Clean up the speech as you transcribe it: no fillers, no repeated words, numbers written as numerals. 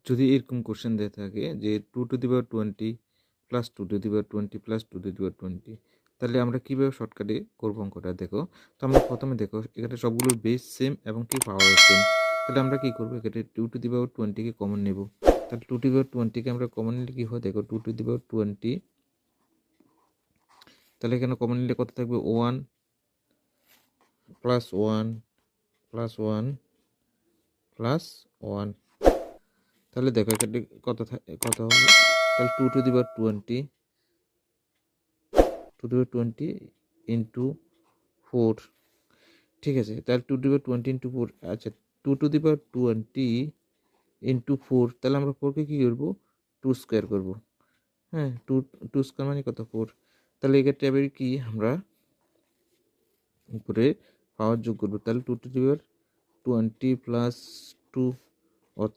যদি এরকম কোশ্চেন দেয়া থাকে যে 2^20 প্লাস 2^20 প্লাস 2^20, তাহলে আমরা কীভাবে শর্টকাটে করবো অঙ্কটা দেখো। তো আমরা প্রথমে দেখো এখানে সবগুলোর বেস সেম এবং কি পাওয়ার সেম। তাহলে আমরা কী করবো, এখানে 2^20কে কমন নেব। তাহলে 2^20কে আমরা কমন নিলে কী হয় দেখো, 2^20, তাহলে এখানে কমন নিলে কত থাকবে, 1 প্লাস 1 প্লাস 1 প্লাস 1। তাহলে দেখো এখানে কত হবে, তাহলে 2^20 ইন্টু 4, ঠিক আছে। তাহলে 2^20 ইন্টু 4, আচ্ছা 2^20 ইন্টু 4, তাহলে আমরা 4কে কী করবো, 2 স্কোয়ার করবো। হ্যাঁ, 2 স্কোয়ার মানে কত, 4। তাহলে এক্ষেত্রে এবার কি আমরা উপরে পাওয়ার যোগ করবো, তাহলে 2^20 প্লাস 2 অর্থাৎ